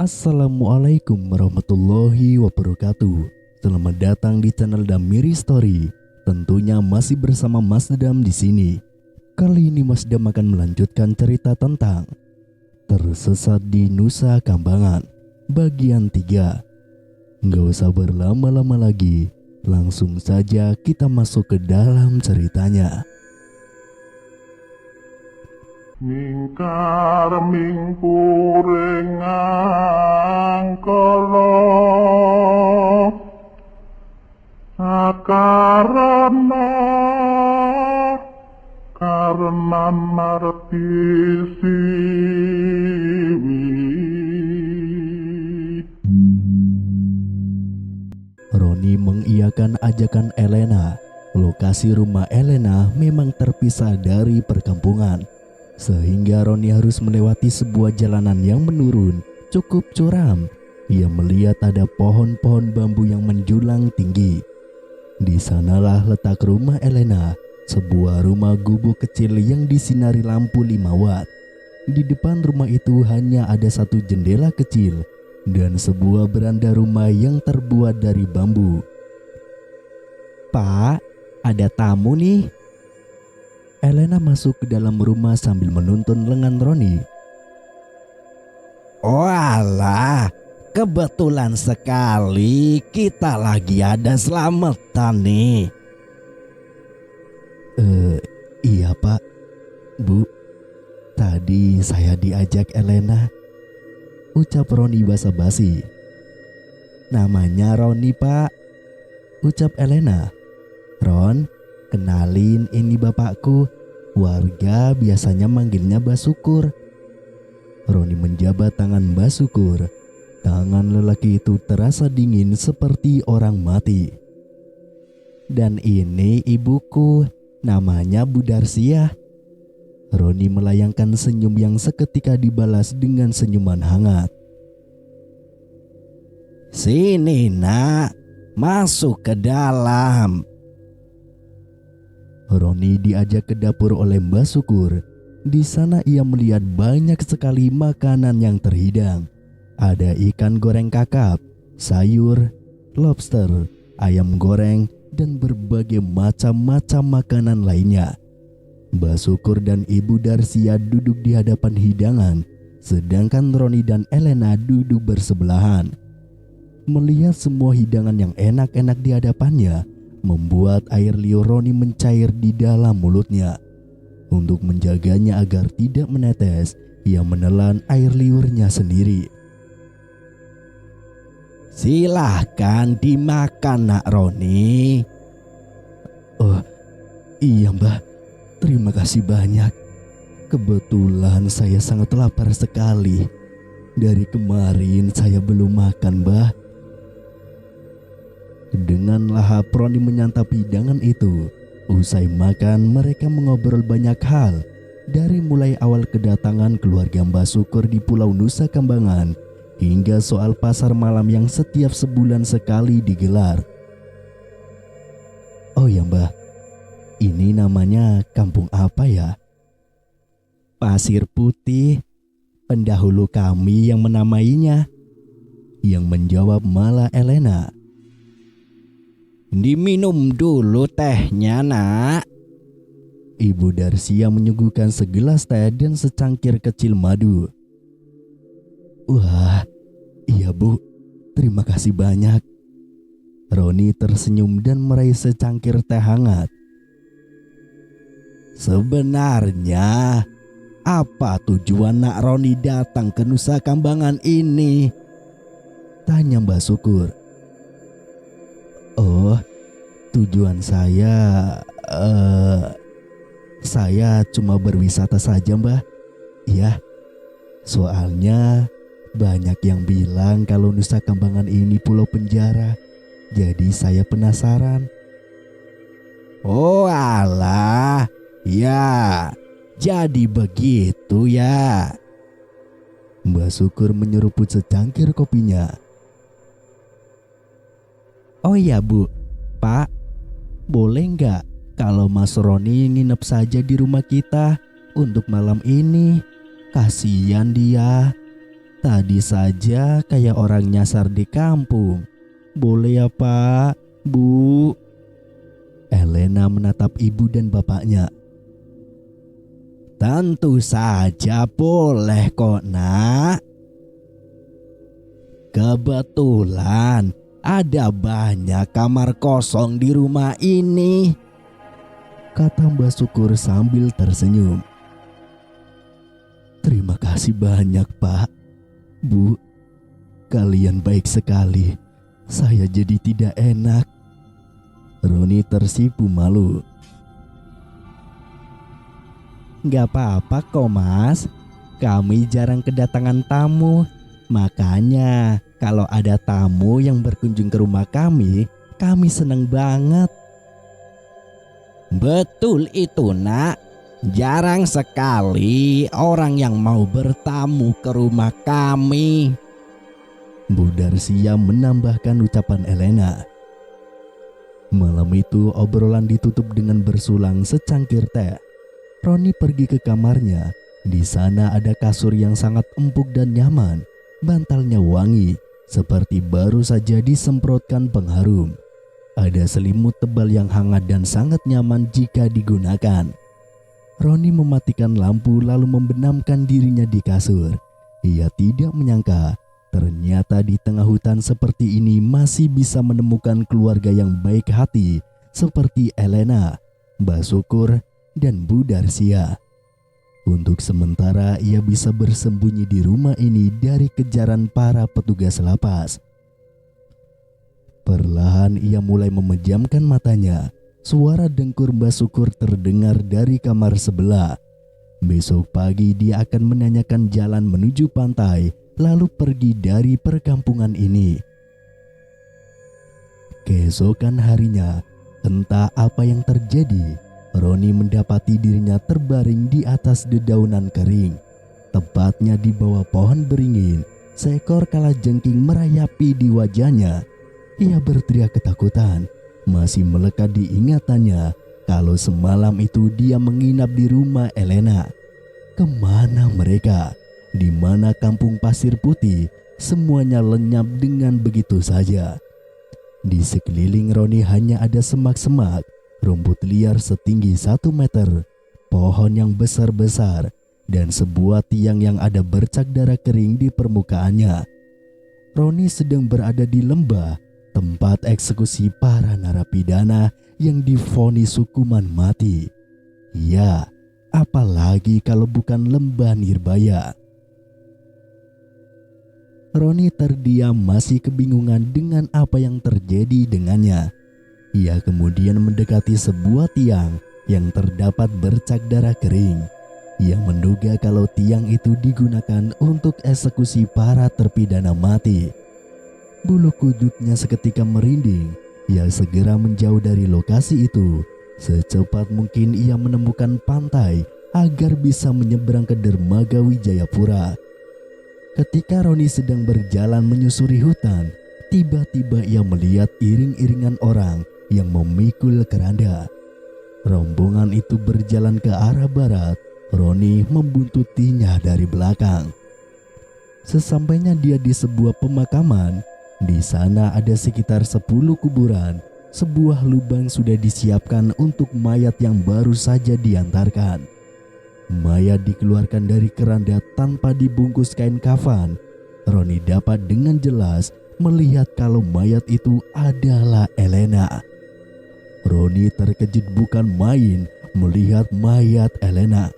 Assalamualaikum warahmatullahi wabarakatuh. Selamat datang di channel Damiri Story. Tentunya masih bersama Mas Dam di sini. Kali ini Mas Dam akan melanjutkan cerita tentang Tersesat di Nusa Kambangan bagian 3. Nggak usah berlama-lama lagi, langsung saja kita masuk ke dalam ceritanya. Mingkar mingkurengang kala karena marti siwi. Roni mengiyakan ajakan Elena. Lokasi rumah Elena memang terpisah dari perkampungan, sehingga Roni harus melewati sebuah jalanan yang menurun cukup curam. Ia melihat ada pohon-pohon bambu yang menjulang tinggi. Di sanalah letak rumah Elena, sebuah rumah gubuk kecil yang disinari lampu 5 watt. Di depan rumah itu hanya ada satu jendela kecil dan sebuah beranda rumah yang terbuat dari bambu. "Pak, ada tamu nih." Elena masuk ke dalam rumah sambil menuntun lengan Roni. Walah, kebetulan sekali kita lagi ada selamatan nih. Iya Pak, Bu, tadi saya diajak Elena, ucap Roni basa-basi. "Namanya Roni Pak," ucap Elena. "Ron, kenalin, ini bapakku. Warga biasanya manggilnya Basukur." Roni menjabat tangan Basukur. Tangan lelaki itu terasa dingin seperti orang mati. "Dan ini ibuku, namanya Bu Darsia." Roni melayangkan senyum yang seketika dibalas dengan senyuman hangat. Sini nak, masuk ke dalam. Roni diajak ke dapur oleh Mbak Sukur. Di sana ia melihat banyak sekali makanan yang terhidang. Ada ikan goreng kakap, sayur, lobster, ayam goreng, dan berbagai macam-macam makanan lainnya. Mbak Sukur dan Ibu Darsia duduk di hadapan hidangan, sedangkan Roni dan Elena duduk bersebelahan. Melihat semua hidangan yang enak-enak di hadapannya, membuat air liur Roni mencair di dalam mulutnya. Untuk menjaganya agar tidak menetes, ia menelan air liurnya sendiri. Silahkan dimakan nak Roni. "Oh iya Mbak, terima kasih banyak. Kebetulan saya sangat lapar sekali. Dari kemarin saya belum makan Mbak." Dengan lahap Roni menyantap hidangan itu. Usai makan, mereka mengobrol banyak hal, dari mulai awal kedatangan keluarga Mbak Sukur di Pulau Nusa Kambangan hingga soal pasar malam yang setiap sebulan sekali digelar. "Oh ya Mbak, ini namanya kampung apa ya?" "Pasir Putih, pendahulu kami yang menamainya," yang menjawab malah Elena. Diminum dulu tehnya nak. Ibu Darsia menyuguhkan segelas teh dan secangkir kecil madu. "Wah, iya Bu, terima kasih banyak." Roni tersenyum dan meraih secangkir teh hangat. Sebenarnya, apa tujuan nak Roni datang ke Nusa Kambangan ini? Tanya Mbak Sukur. "Oh, tujuan saya cuma berwisata saja Mbak. Ya, soalnya banyak yang bilang kalau Nusa Kambangan ini pulau penjara. Jadi saya penasaran." Oh alah, ya jadi begitu ya. Mbak Sukur menyeruput secangkir kopinya. "Oh iya Bu, Pak, boleh nggak kalau Mas Roni nginep saja di rumah kita untuk malam ini? Kasihan dia." Tadi saja kayak orang nyasar di kampung. Boleh ya Pak, Bu? Elena menatap ibu dan bapaknya. Tentu saja boleh kok nak. Kebetulan ada banyak kamar kosong di rumah ini, kata Mbak Syukur sambil tersenyum. Terima kasih banyak Pak, Bu. Kalian baik sekali. Saya jadi tidak enak. Roni tersipu malu. Gak apa-apa kok Mas, kami jarang kedatangan tamu. Makanya kalau ada tamu yang berkunjung ke rumah kami senang banget. Betul itu nak, jarang sekali orang yang mau bertamu ke rumah kami. Bu Darsia menambahkan ucapan Elena. Malam itu obrolan ditutup dengan bersulang secangkir teh. Roni pergi ke kamarnya. Di sana ada kasur yang sangat empuk dan nyaman. Bantalnya wangi, seperti baru saja disemprotkan pengharum. Ada selimut tebal yang hangat dan sangat nyaman jika digunakan. Roni mematikan lampu lalu membenamkan dirinya di kasur. Ia tidak menyangka ternyata di tengah hutan seperti ini masih bisa menemukan keluarga yang baik hati seperti Elena, Mbak Syukur, dan Bu Darsia. Untuk sementara ia bisa bersembunyi di rumah ini dari kejaran para petugas lapas. Perlahan ia mulai memejamkan matanya. Suara dengkur Mbak Syukur terdengar dari kamar sebelah. Besok pagi dia akan menanyakan jalan menuju pantai, lalu pergi dari perkampungan ini. Keesokan harinya, entah apa yang terjadi, Roni mendapati dirinya terbaring di atas dedaunan kering. Tepatnya di bawah pohon beringin, seekor kalajengking merayapi di wajahnya. Ia berteriak ketakutan, masih melekat di ingatannya kalau semalam itu dia menginap di rumah Elena. Kemana mereka? Di mana kampung Pasir Putih? Semuanya lenyap dengan begitu saja. Di sekeliling Roni hanya ada semak-semak, rumput liar setinggi 1 meter, pohon yang besar-besar, dan sebuah tiang yang ada bercak darah kering di permukaannya. Roni sedang berada di lembah, tempat eksekusi para narapidana yang divonis hukuman mati. Ya, apalagi kalau bukan lembah Nirbaya. Roni terdiam masih kebingungan dengan apa yang terjadi dengannya. Ia kemudian mendekati sebuah tiang yang terdapat bercak darah kering. Ia menduga kalau tiang itu digunakan untuk eksekusi para terpidana mati. Bulu kuduknya seketika merinding. Ia segera menjauh dari lokasi itu. Secepat mungkin ia menemukan pantai agar bisa menyeberang ke dermaga Wijayapura. Ketika Roni sedang berjalan menyusuri hutan, tiba-tiba ia melihat iring-iringan orang yang memikul keranda. Rombongan itu berjalan ke arah barat. Roni membuntutinya dari belakang. Sesampainya dia di sebuah pemakaman, di sana ada sekitar 10 kuburan. Sebuah lubang sudah disiapkan untuk mayat yang baru saja diantarkan. Mayat dikeluarkan dari keranda tanpa dibungkus kain kafan. Roni dapat dengan jelas melihat kalau mayat itu adalah Elena. Roni terkejut bukan main melihat mayat Elena.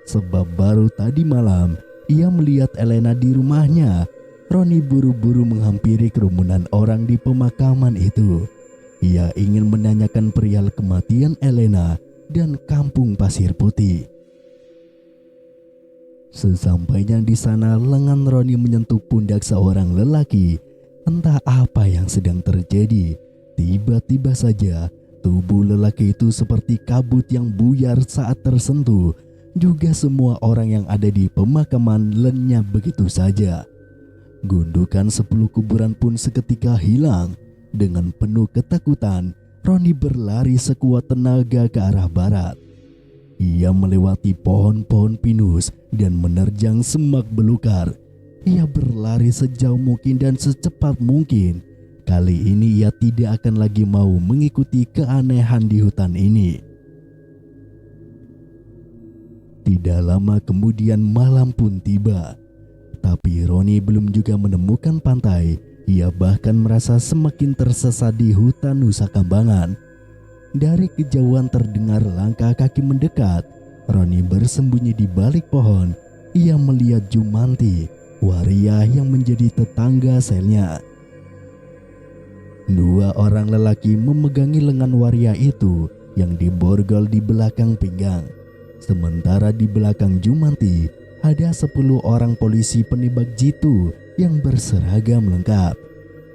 Sebab baru tadi malam ia melihat Elena di rumahnya. Roni buru-buru menghampiri kerumunan orang di pemakaman itu. Ia ingin menanyakan perihal kematian Elena dan kampung Pasir Putih. Sesampainya di sana, lengan Roni menyentuh pundak seorang lelaki. Entah apa yang sedang terjadi. Tiba-tiba saja tubuh lelaki itu seperti kabut yang buyar saat tersentuh. Juga semua orang yang ada di pemakaman lenyap begitu saja. Gundukan 10 kuburan pun seketika hilang. Dengan penuh ketakutan, Roni berlari sekuat tenaga ke arah barat. Ia melewati pohon-pohon pinus dan menerjang semak belukar. Ia berlari sejauh mungkin dan secepat mungkin. Kali ini ia tidak akan lagi mau mengikuti keanehan di hutan ini. Tidak lama kemudian malam pun tiba. Tapi Roni belum juga menemukan pantai. Ia bahkan merasa semakin tersesat di hutan Nusa Kambangan. Dari kejauhan terdengar langkah kaki mendekat. Roni bersembunyi di balik pohon. Ia melihat Jumanti, waria yang menjadi tetangga selnya. Dua orang lelaki memegangi lengan waria itu yang diborgol di belakang pinggang. Sementara di belakang Jumanti ada 10 orang polisi penembak jitu yang berseragam lengkap.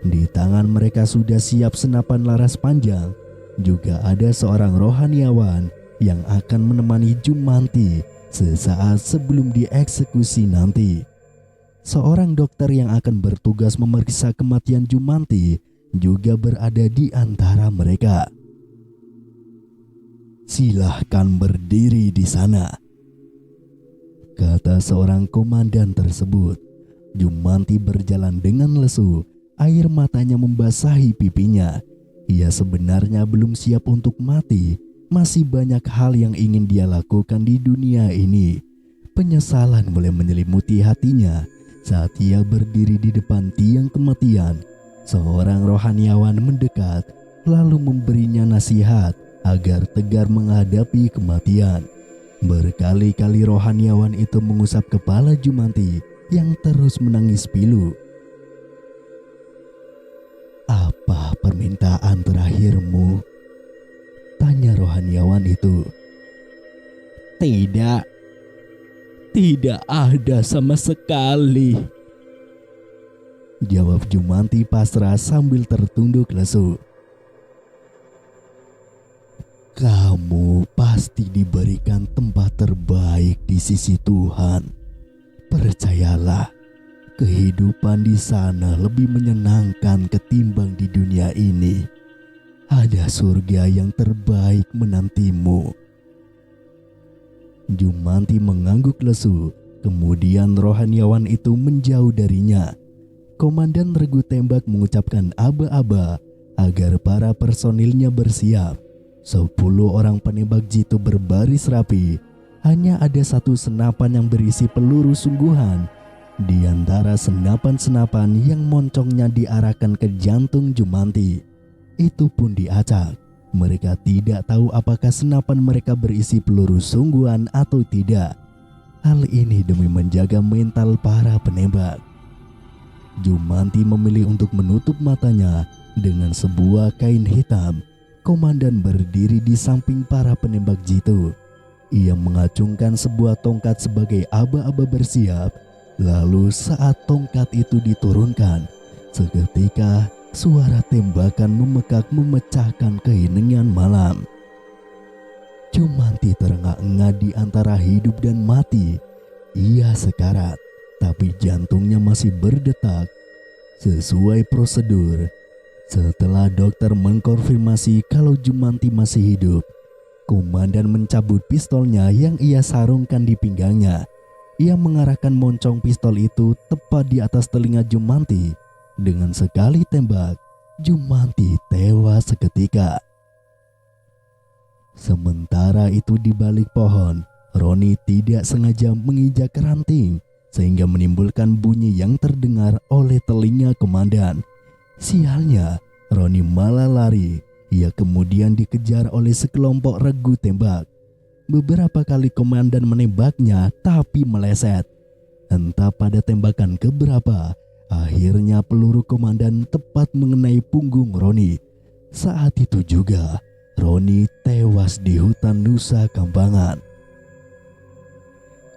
Di tangan mereka sudah siap senapan laras panjang. Juga ada seorang rohaniawan yang akan menemani Jumanti sesaat sebelum dieksekusi nanti. Seorang dokter yang akan bertugas memeriksa kematian Jumanti juga berada di antara mereka. "Silahkan berdiri di sana," kata seorang komandan tersebut. Jumanti berjalan dengan lesu, air matanya membasahi pipinya. Ia sebenarnya belum siap untuk mati. Masih banyak hal yang ingin dia lakukan di dunia ini. Penyesalan mulai menyelimuti hatinya saat ia berdiri di depan tiang kematian. Seorang rohaniawan mendekat lalu memberinya nasihat agar tegar menghadapi kematian. Berkali-kali rohaniawan itu mengusap kepala Jumanti yang terus menangis pilu. "Apa permintaan terakhirmu?" tanya rohaniawan itu. Tidak ada sama sekali," jawab Jumanti pasrah sambil tertunduk lesu. "Kamu pasti diberikan tempat terbaik di sisi Tuhan. Percayalah, kehidupan di sana lebih menyenangkan ketimbang di dunia ini. Ada surga yang terbaik menantimu." Jumanti mengangguk lesu. Kemudian rohaniawan itu menjauh darinya. Komandan regu tembak mengucapkan aba-aba agar para personilnya bersiap. 10 orang penembak jitu berbaris rapi. Hanya ada satu senapan yang berisi peluru sungguhan. Di antara senapan-senapan yang moncongnya diarahkan ke jantung Jumanti, itu pun diacak. Mereka tidak tahu apakah senapan mereka berisi peluru sungguhan atau tidak. Hal ini demi menjaga mental para penembak. Jumanti memilih untuk menutup matanya dengan sebuah kain hitam. Komandan berdiri di samping para penembak jitu. Ia mengacungkan sebuah tongkat sebagai aba-aba bersiap. Lalu saat tongkat itu diturunkan, seketika suara tembakan memekak memecahkan keheningan malam. Jumanti terengah-engah di antara hidup dan mati. Ia sekarat, tapi jantungnya masih berdetak. Sesuai prosedur, setelah dokter mengkonfirmasi kalau Jumanti masih hidup, komandan mencabut pistolnya yang ia sarungkan di pinggangnya. Ia mengarahkan moncong pistol itu tepat di atas telinga Jumanti. Dengan sekali tembak, Jumanti tewas seketika. Sementara itu di balik pohon, Roni tidak sengaja menginjak ranting sehingga menimbulkan bunyi yang terdengar oleh telinga komandan. Sialnya, Roni malah lari. Ia kemudian dikejar oleh sekelompok regu tembak. Beberapa kali komandan menembaknya tapi meleset. Entah pada tembakan keberapa, akhirnya peluru komandan tepat mengenai punggung Roni. Saat itu juga Roni tewas di hutan Nusa Kambangan.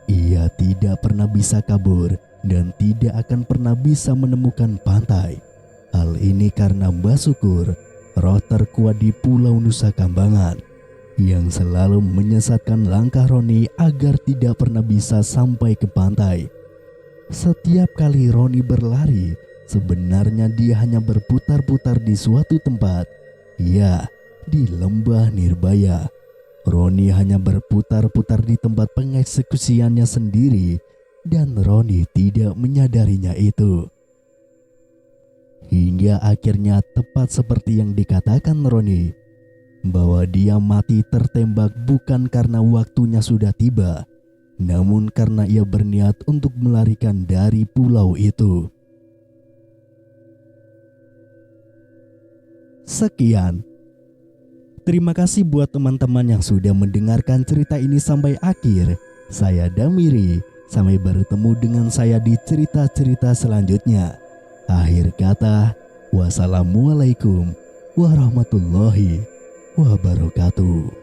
Ia tidak pernah bisa kabur dan tidak akan pernah bisa menemukan pantai. Hal ini karena Mbah Syukur, roh terkuat di Pulau Nusa Kambangan, yang selalu menyesatkan langkah Roni agar tidak pernah bisa sampai ke pantai. Setiap kali Roni berlari, sebenarnya dia hanya berputar-putar di suatu tempat. Ya, di lembah Nirbaya. Roni hanya berputar-putar di tempat pengeksekusiannya sendiri, dan Roni tidak menyadarinya itu. Hingga akhirnya tepat seperti yang dikatakan Roni, bahwa dia mati tertembak bukan karena waktunya sudah tiba, namun karena ia berniat untuk melarikan dari pulau itu. Sekian. Terima kasih buat teman-teman yang sudah mendengarkan cerita ini sampai akhir. Saya Damiri. Sampai bertemu dengan saya di cerita-cerita selanjutnya. Akhir kata, wassalamualaikum warahmatullahi wabarakatuh.